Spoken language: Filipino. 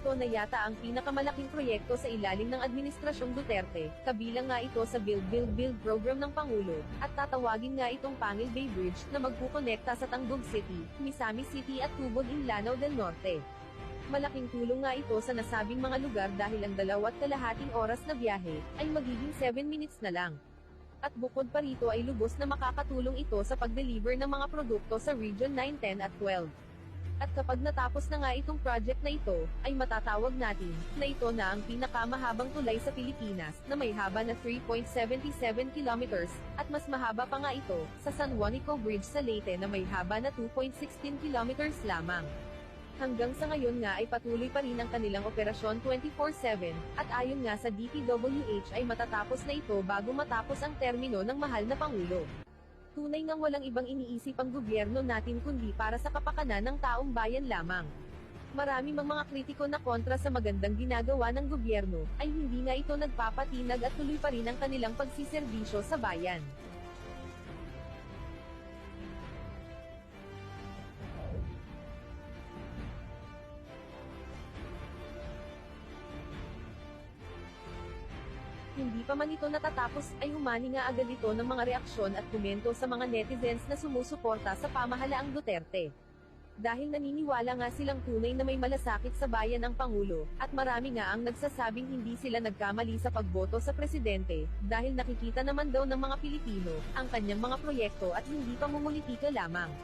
ito na yata ang pinakamalaking proyekto sa ilalim ng Administrasyong Duterte, kabilang nga ito sa Build program ng Pangulo, at tatawagin nga itong Pangil Bay Bridge, na magkukonekta sa Tangdog City, Misamis City at Tubod in Lanao del Norte. Malaking tulong nga ito sa nasabing mga lugar dahil ang 2.5 oras na biyahe, ay magiging 7 minutes na lang. At bukod pa rito ay lubos na makakatulong ito sa pag-deliver ng mga produkto sa Region 9, 10 at 12. At kapag natapos na nga itong project na ito, ay matatawag natin, na ito na ang pinakamahabang tulay sa Pilipinas, na may haba na 3.77 kilometers, at mas mahaba pa nga ito, sa San Juanico Bridge sa Leyte na may haba na 2.16 kilometers lamang. Hanggang sa ngayon nga ay patuloy pa rin ang kanilang operasyon 24/7, at ayon nga sa DPWH ay matatapos na ito bago matapos ang termino ng mahal na Pangulo. Tunay ngang walang ibang iniisip ang gobyerno natin kundi para sa kapakanan ng taong bayan lamang. Marami mang mga kritiko na kontra sa magandang ginagawa ng gobyerno, ay hindi nga ito nagpapatinag at tuloy pa rin ang kanilang pagsiserbisyo sa bayan. Hindi pa man ito natatapos, ay humani nga agad ito ng mga reaksyon at komento sa mga netizens na sumusuporta sa pamahalaang Duterte. Dahil naniniwala nga silang tunay na may malasakit sa bayan ang Pangulo, at marami nga ang nagsasabing hindi sila nagkamali sa pagboto sa presidente, dahil nakikita naman daw ng mga Pilipino, ang kanyang mga proyekto at hindi pamumulitika lamang.